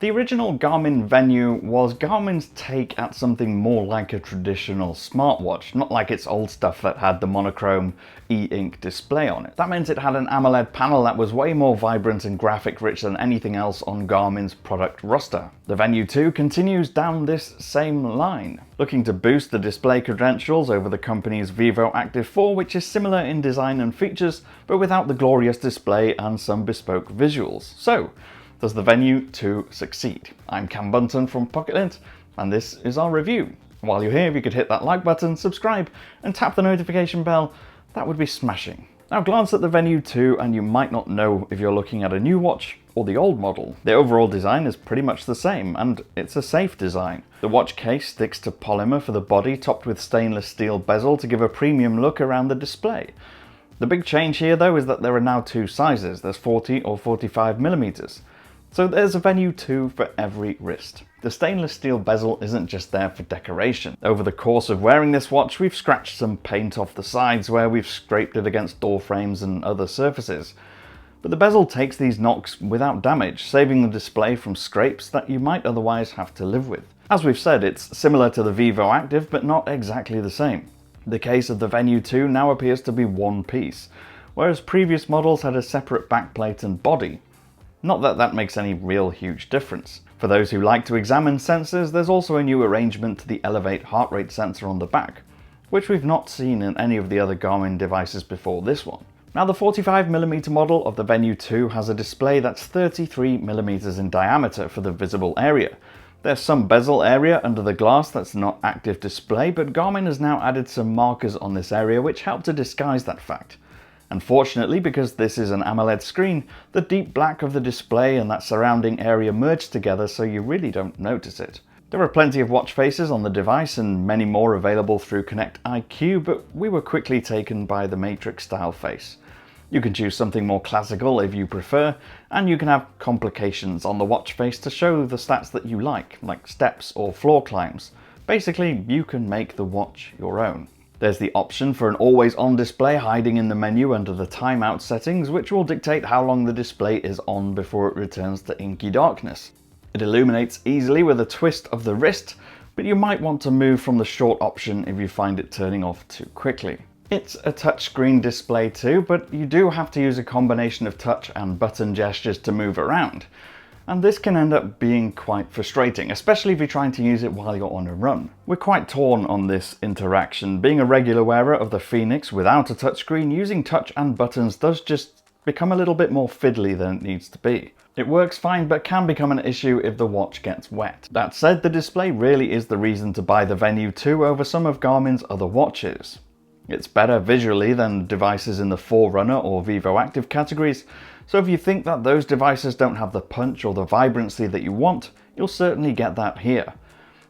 The original Garmin Venu was Garmin's take at something more like a traditional smartwatch, not like its old stuff that had the monochrome e-ink display on it. That meant it had an AMOLED panel that was way more vibrant and graphic rich than anything else on Garmin's product roster. The Venu 2 continues down this same line, looking to boost the display credentials over the company's Vivoactive 4, which is similar in design and features, but without the glorious display and some bespoke visuals. So, does the Venu 2 succeed? I'm Cam Bunton from Pocket-lint, and this is our review. While you're here, if you could hit that like button, subscribe, and tap the notification bell, that would be smashing. Now glance at the Venu 2 and you might not know if you're looking at a new watch or the old model. The overall design is pretty much the same, and it's a safe design. The watch case sticks to polymer for the body, topped with stainless steel bezel to give a premium look around the display. The big change here though is that there are now two sizes. There's 40 or 45mm. So there's a Venu 2 for every wrist. The stainless steel bezel isn't just there for decoration. Over the course of wearing this watch, we've scratched some paint off the sides where we've scraped it against door frames and other surfaces. But the bezel takes these knocks without damage, saving the display from scrapes that you might otherwise have to live with. As we've said, it's similar to the Vivoactive, but not exactly the same. The case of the Venu 2 now appears to be one piece, whereas previous models had a separate backplate and body. Not that that makes any real huge difference. For those who like to examine sensors, there's also a new arrangement to the Elevate heart rate sensor on the back, which we've not seen in any of the other Garmin devices before this one. Now the 45mm model of the Venu 2 has a display that's 33mm in diameter for the visible area. There's some bezel area under the glass that's not active display, but Garmin has now added some markers on this area which help to disguise that fact. Unfortunately, because this is an AMOLED screen, the deep black of the display and that surrounding area merge together, so you really don't notice it. There are plenty of watch faces on the device and many more available through Connect IQ, but we were quickly taken by the Matrix style face. You can choose something more classical if you prefer, and you can have complications on the watch face to show the stats that you like steps or floor climbs. Basically, you can make the watch your own. There's the option for an always-on display hiding in the menu under the timeout settings, which will dictate how long the display is on before it returns to inky darkness. It illuminates easily with a twist of the wrist, but you might want to move from the short option if you find it turning off too quickly. It's a touchscreen display too, but you do have to use a combination of touch and button gestures to move around. And this can end up being quite frustrating, especially if you're trying to use it while you're on a run. We're quite torn on this interaction. Being a regular wearer of the Phoenix without a touchscreen, using touch and buttons does just become a little bit more fiddly than it needs to be. It works fine, but can become an issue if the watch gets wet. That said, the display really is the reason to buy the Venu 2 over some of Garmin's other watches. It's better visually than devices in the Forerunner or Vivoactive categories, so if you think that those devices don't have the punch or the vibrancy that you want, you'll certainly get that here.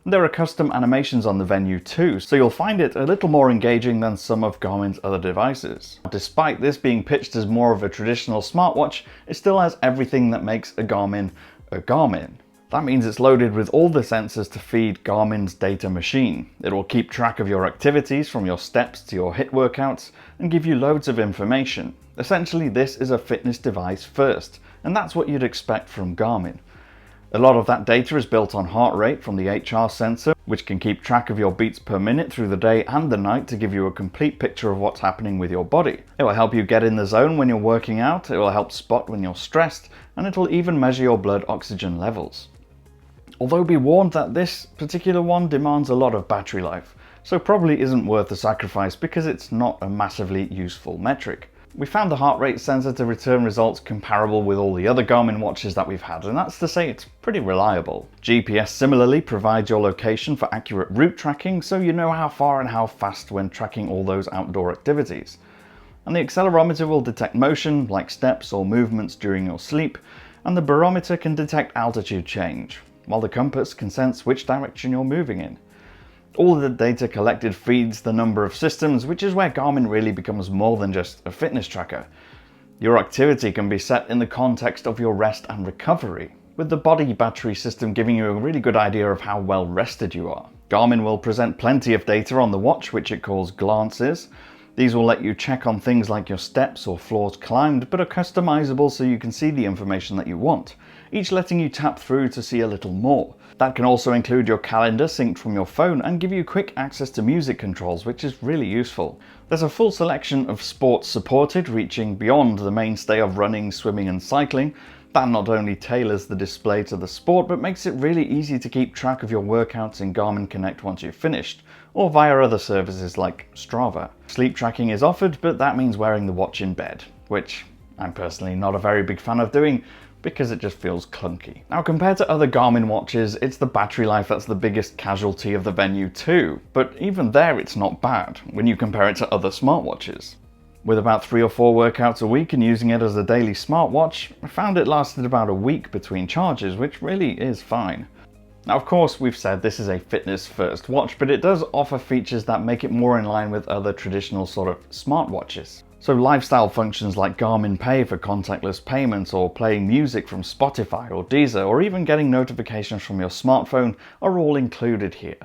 There are custom animations on the Venu 2, so you'll find it a little more engaging than some of Garmin's other devices. Despite this being pitched as more of a traditional smartwatch, it still has everything that makes a Garmin a Garmin. That means it's loaded with all the sensors to feed Garmin's data machine. It will keep track of your activities from your steps to your HIIT workouts and give you loads of information. Essentially, this is a fitness device first, and that's what you'd expect from Garmin. A lot of that data is built on heart rate from the HR sensor, which can keep track of your beats per minute through the day and the night to give you a complete picture of what's happening with your body. It will help you get in the zone when you're working out, it will help spot when you're stressed, and it'll even measure your blood oxygen levels. Although be warned that this particular one demands a lot of battery life, so probably isn't worth the sacrifice because it's not a massively useful metric. We found the heart rate sensor to return results comparable with all the other Garmin watches that we've had, and that's to say it's pretty reliable. GPS similarly provides your location for accurate route tracking, so you know how far and how fast when tracking all those outdoor activities. And the accelerometer will detect motion, like steps or movements during your sleep, and the barometer can detect altitude change, while the compass can sense which direction you're moving in. All of the data collected feeds the number of systems, which is where Garmin really becomes more than just a fitness tracker. Your activity can be set in the context of your rest and recovery, with the body battery system giving you a really good idea of how well rested you are. Garmin will present plenty of data on the watch, which it calls glances, These will let you check on things like your steps or floors climbed, but are customizable so you can see the information that you want, each letting you tap through to see a little more. That can also include your calendar synced from your phone and give you quick access to music controls, which is really useful. There's a full selection of sports supported, reaching beyond the mainstay of running, swimming and cycling. That not only tailors the display to the sport, but makes it really easy to keep track of your workouts in Garmin Connect once you've finished, or via other services like Strava. Sleep tracking is offered, but that means wearing the watch in bed, which I'm personally not a very big fan of doing, because it just feels clunky. Now, compared to other Garmin watches, it's the battery life that's the biggest casualty of the Venu 2, but even there it's not bad when you compare it to other smartwatches. With about 3 or 4 workouts a week and using it as a daily smartwatch, I found it lasted about a week between charges, which really is fine. Now, of course, we've said this is a fitness-first watch, but it does offer features that make it more in line with other traditional sort of smartwatches. So lifestyle functions like Garmin Pay for contactless payments, or playing music from Spotify or Deezer, or even getting notifications from your smartphone are all included here.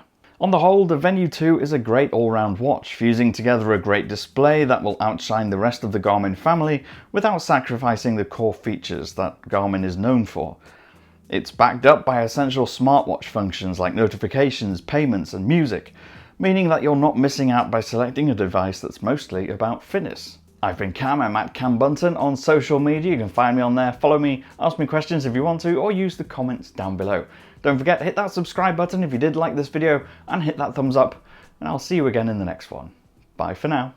On the whole, the Venu 2 is a great all-round watch, fusing together a great display that will outshine the rest of the Garmin family without sacrificing the core features that Garmin is known for. It's backed up by essential smartwatch functions like notifications, payments and music, meaning that you're not missing out by selecting a device that's mostly about fitness. I've been Cam, I'm at Cam Bunton on social media. You can find me on there, follow me, ask me questions if you want to, or use the comments down below. Don't forget to hit that subscribe button if you did like this video, and hit that thumbs up, and I'll see you again in the next one. Bye for now.